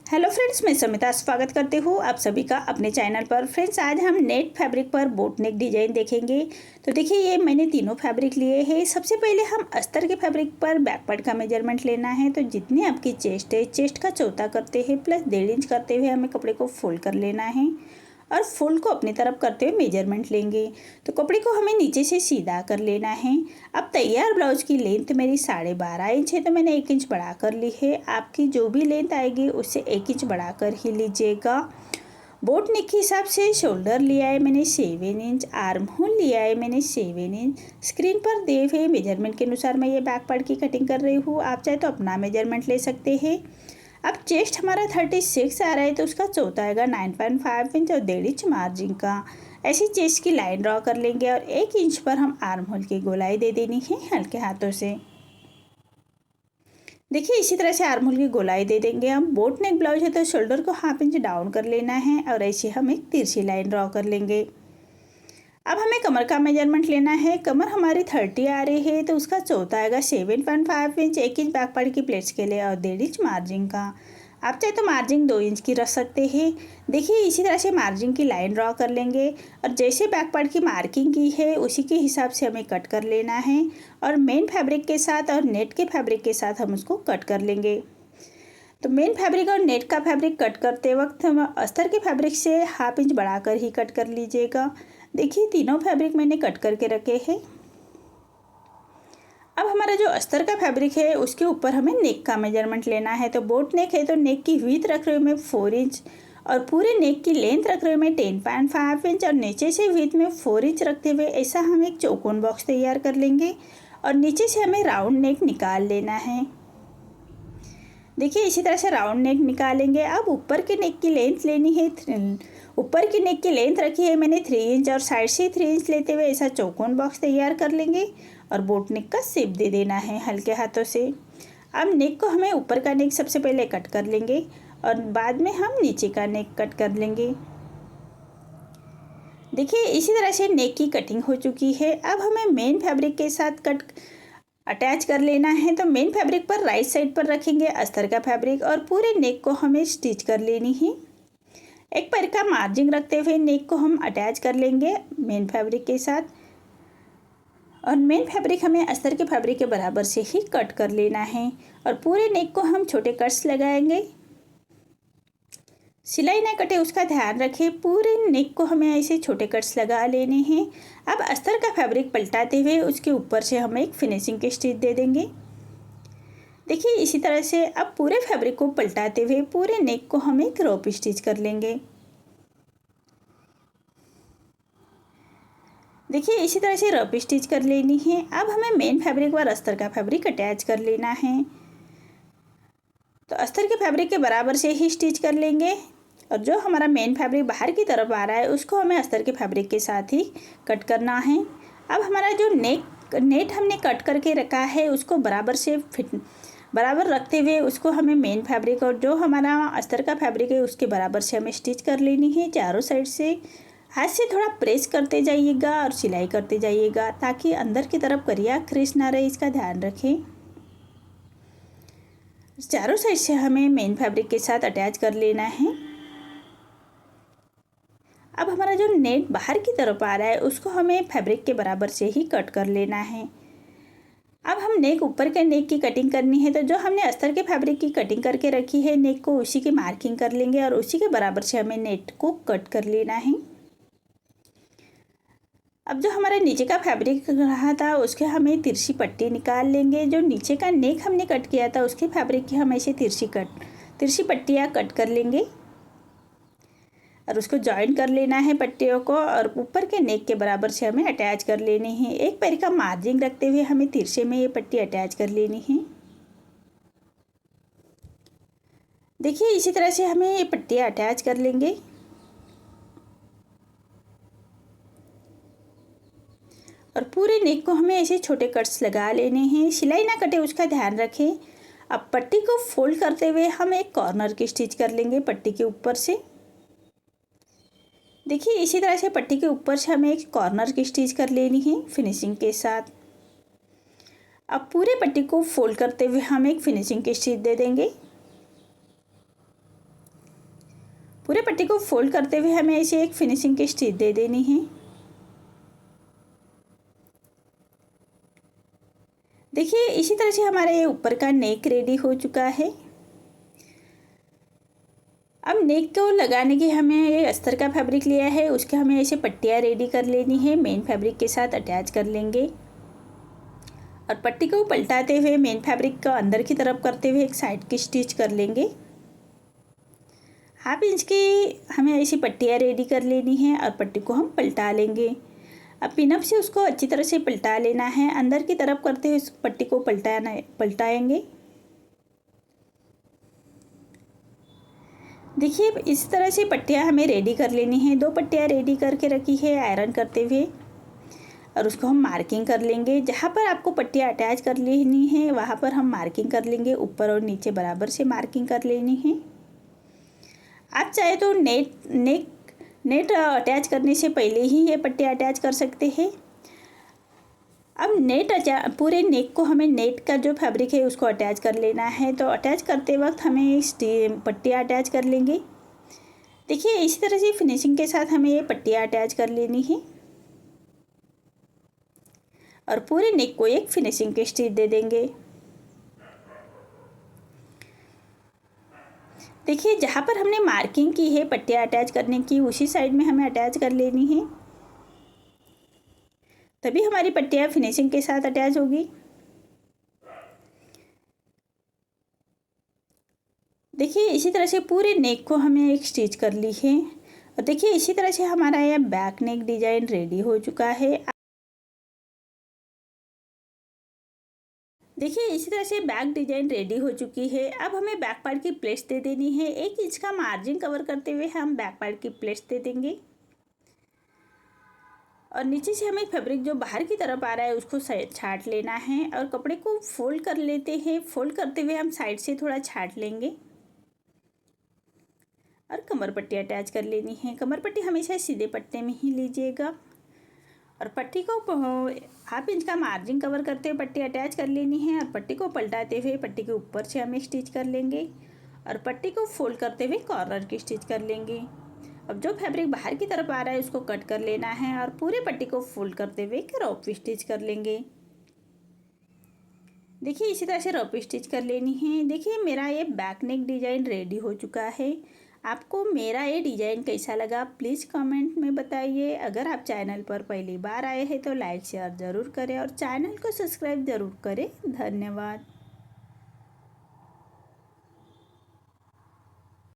Hello friends, मैं समिता स्वागत करती हूँ आप सभी का अपने चैनल पर। फ्रेंड्स, आज हम नेट फैब्रिक पर बोट नेक डिजाइन देखेंगे। तो देखिए, ये मैंने तीनों फैब्रिक लिए हैं। सबसे पहले हम अस्तर के फैब्रिक पर बैक पार्ट का मेजरमेंट लेना है। तो जितनी आपकी चेस्ट है, चेस्ट का चौथा करते हैं प्लस 1.5 इंच करते हुए हमें कपड़े को फोल्ड कर लेना है और फोल्ड को अपनी तरफ करते हुए मेजरमेंट लेंगे। तो कपड़े को हमें नीचे से सीधा कर लेना है। अब तैयार ब्लाउज की लेंथ मेरी 12.5 इंच है, तो मैंने 1 इंच बढ़ा कर ली है। आपकी जो भी लेंथ आएगी उससे 1 इंच बढ़ा कर ही लीजिएगा। बोट नेक के हिसाब से शोल्डर लिया है मैंने 7 इंच, आर्म होल लिया है मैंने 7 इंच। स्क्रीन पर दिए हुए मेजरमेंट के अनुसार मैं ये बैक पार्ट की कटिंग कर रही हूँ। आप चाहे तो अपना मेजरमेंट ले सकते हैं। अब चेस्ट हमारा 36 आ रहा है, तो उसका चौथा आएगा 9.5 इंच और 1.5 इंच मार्जिन का। ऐसी चेस्ट की लाइन ड्रॉ कर लेंगे और 1 इंच पर हम आर्म होल की गोलाई दे देनी है हल्के हाथों से। देखिए, इसी तरह से आर्म होल की गोलाई दे देंगे हम। बोट नेक ब्लाउज है तो शोल्डर को 1/2 इंच डाउन कर लेना है और ऐसे हम एक तिरछी लाइन ड्रॉ कर लेंगे। अब हमें कमर का मेजरमेंट लेना है। कमर हमारी 30 आ रही है, तो उसका चौथा आएगा 7.5 इंच, 1 इंच बैक पार्ट की प्लेट्स के लिए और 1.5 इंच मार्जिन का। आप चाहे तो मार्जिन 2 इंच की रख सकते हैं। देखिए, इसी तरह से मार्जिन की लाइन ड्रॉ कर लेंगे और जैसे बैक पार्ट की मार्किंग की है उसी के हिसाब से हमें कट कर लेना है और मेन फैब्रिक के साथ और नेट के फैब्रिक के साथ हम उसको कट कर लेंगे। तो मेन फैब्रिक और नेट का फैब्रिक कट करते वक्त हम अस्तर के फैब्रिक से 1/2 इंच बढ़ाकर ही कट कर लीजिएगा। देखिए, तीनों फैब्रिक मैंने कट करके रखे हैं। अब हमारा जो अस्तर का फैब्रिक है उसके ऊपर हमें नेक का मेजरमेंट लेना है। तो बोट नेक है तो नेक की विड्थ रख रही हूँ मैं 4 इंच और पूरे नेक की लेंथ रख रही हूँ मैं 10.5 इंच और नीचे से विड्थ में 4 इंच रखते हुए ऐसा हम एक चौकोन बॉक्स तैयार कर लेंगे और नीचे से हमें राउंड नेक निकाल लेना है। देखिए, इसी तरह से राउंड नेक निकालेंगे। अब ऊपर के नेक की लेंथ लेनी है। ऊपर की नेक की लेंथ रखी है मैंने 3 इंच और साइड से 3 इंच लेते हुए ऐसा चौकोन बॉक्स तैयार कर लेंगे और बोट नेक का शेप दे देना है हल्के हाथों से। अब नेक को हमें ऊपर का नेक सबसे पहले कट कर लेंगे और बाद में हम नीचे का नेक कट कर लेंगे। देखिए, इसी तरह से नेक की कटिंग हो चुकी है। अब हमें मेन फैब्रिक के साथ कट अटैच कर लेना है। तो मेन फैब्रिक पर राइट साइड पर रखेंगे अस्तर का फैब्रिक और पूरे नेक को हमें स्टिच कर लेनी है। एक पैर का मार्जिन रखते हुए नेक को हम अटैच कर लेंगे मेन फैब्रिक के साथ और मेन फैब्रिक हमें अस्तर के फैब्रिक के बराबर से ही कट कर लेना है और पूरे नेक को हम छोटे कट्स लगाएंगे। सिलाई ना कटे उसका ध्यान रखें। पूरे नेक को हमें ऐसे छोटे कट्स लगा लेने हैं। अब अस्तर का फैब्रिक पलटाते हुए उसके ऊपर से हम एक फिनिशिंग के स्टिच दे देंगे। देखिए, इसी तरह से अब पूरे फैब्रिक को पलटाते हुए पूरे नेक को हम एक रोप स्टिच कर लेंगे। देखिए, इसी तरह से रोप स्टिच कर लेनी है। अब हमें मेन फैब्रिक पर अस्तर का फैब्रिक अटैच कर लेना है। तो अस्तर के फैब्रिक के बराबर से ही स्टिच कर लेंगे और जो हमारा मेन फैब्रिक बाहर की तरफ आ रहा है उसको हमें अस्तर के फैब्रिक के साथ ही कट करना है। अब हमारा जो नेट हमने कट करके रखा है उसको बराबर रखते हुए उसको हमें मेन फैब्रिक और जो हमारा अस्तर का फैब्रिक है उसके बराबर से हमें स्टिच कर लेनी है। चारों साइड से हाथ से थोड़ा प्रेस करते जाइएगा और सिलाई करते जाइएगा ताकि अंदर की तरफ करिया क्रिस ना रहे, इसका ध्यान रखें। चारों साइड से हमें मेन फैब्रिक के साथ अटैच कर लेना है। अब हमारा जो नेट बाहर की तरफ आ रहा है उसको हमें फैब्रिक के बराबर से ही कट कर लेना है। अब हम नेक ऊपर के नेक की कटिंग करनी है। तो जो हमने अस्तर के फैब्रिक की कटिंग करके रखी है नेक को उसी की मार्किंग कर लेंगे और उसी के बराबर से हमें नेट को कट कर लेना है। अब जो हमारे नीचे का फैब्रिक रहा था उसके हमें तिरछी पट्टी निकाल लेंगे। जो नीचे का नेक हमने कट किया था उसके फैब्रिक की हम ऐसे तिरछी पट्टियाँ कट कर लेंगे और उसको जॉइन कर लेना है पट्टियों को और ऊपर के नेक के बराबर से हमें अटैच कर लेनी है। एक पैर का मार्जिन रखते हुए हमें तिरछे में ये पट्टी अटैच कर लेनी है। देखिए, इसी तरह से हमें ये पट्टियाँ अटैच कर लेंगे और पूरे नेक को हमें ऐसे छोटे कट्स लगा लेने हैं। सिलाई ना कटे उसका ध्यान रखें। अब पट्टी को फोल्ड करते हुए हम एक कॉर्नर की स्टिच कर लेंगे पट्टी के ऊपर से। देखिए, इसी तरह से पट्टी के ऊपर से हमें एक कॉर्नर की स्टिच कर लेनी है फिनिशिंग के साथ। अब पूरे पट्टी को फोल्ड करते हुए हम एक फिनिशिंग की स्टिच दे देंगे। पूरे पट्टी को फोल्ड करते हुए हमें इसे एक फिनिशिंग की स्टिच दे देनी है। देखिए इसी तरह से हमारा ये ऊपर का नेक रेडी हो चुका है। अब नेक को लगाने के हमें ये अस्तर का फैब्रिक लिया है, उसके हमें ऐसे पट्टियाँ रेडी कर लेनी है, मेन फैब्रिक के साथ अटैच कर लेंगे और पट्टी को पलटाते हुए मेन फैब्रिक को अंदर की तरफ करते हुए एक साइड की स्टिच कर लेंगे। 1/2 इंच की हमें ऐसी पट्टियाँ रेडी कर लेनी है और पट्टी को हम पलटा लेंगे। अब पिनअप से उसको अच्छी तरह से पलटा लेना है, अंदर की तरफ करते हुए उस पट्टी को पलटाएंगे। देखिए इस तरह से पट्टियाँ हमें रेडी कर लेनी है। 2 पट्टियाँ रेडी करके रखी है आयरन करते हुए और उसको हम मार्किंग कर लेंगे। जहाँ पर आपको पट्टियाँ अटैच कर लेनी है वहाँ पर हम मार्किंग कर लेंगे, ऊपर और नीचे बराबर से मार्किंग कर लेनी है। आप चाहे तो नेट अटैच करने से पहले ही ये पट्टियाँ अटैच कर सकते हैं। अब पूरे नेक को हमें नेट का जो फैब्रिक है उसको अटैच कर लेना है, तो अटैच करते वक्त हमें पट्टियाँ अटैच कर लेंगे। देखिए इसी तरह से फिनिशिंग के साथ हमें ये पट्टियाँ अटैच कर लेनी है और पूरे नेक को एक फिनिशिंग की स्टिच दे देंगे। देखिए जहाँ पर हमने मार्किंग की है पट्टियाँ अटैच करने की, उसी साइड में हमें अटैच कर लेनी है, तभी हमारी पट्टियाँ फिनिशिंग के साथ अटैच होगी। देखिए इसी तरह से पूरे नेक को हमें एक स्टिच कर ली है और देखिए इसी तरह से हमारा यह बैक नेक डिजाइन रेडी हो चुका है। देखिए इसी तरह से बैक डिजाइन रेडी हो चुकी है। अब हमें बैक पार्ट की प्लेट्स दे देनी है। 1 इंच का मार्जिन कवर करते हुए हम बैक पार्ट की प्लेट्स दे देंगे और नीचे से हमें फैब्रिक जो बाहर की तरफ आ रहा है उसको छाट लेना है और कपड़े को फोल्ड कर लेते हैं। फोल्ड करते हुए हम साइड से थोड़ा छाट लेंगे और कमर पट्टी अटैच कर लेनी है। कमर पट्टी हमेशा सीधे पट्टे में ही लीजिएगा और पट्टी को 1/2 इंच का मार्जिन कवर करते हुए पट्टी अटैच कर लेनी है और पट्टी को पलटाते हुए पट्टी के ऊपर से हम स्टिच कर लेंगे और पट्टी को फोल्ड करते हुए कॉर्नर की स्टिच कर लेंगे। अब जो फैब्रिक बाहर की तरफ आ रहा है उसको कट कर लेना है और पूरे पट्टी को फोल्ड करते हुए रॉप स्टिच कर लेंगे। देखिए इसी तरह से रॉप स्टिच कर लेनी है। देखिए मेरा ये बैक नेक डिज़ाइन रेडी हो चुका है। आपको मेरा ये डिज़ाइन कैसा लगा प्लीज़ कमेंट में बताइए। अगर आप चैनल पर पहली बार आए हैं तो लाइक शेयर ज़रूर करें और चैनल को सब्सक्राइब ज़रूर करें। धन्यवाद।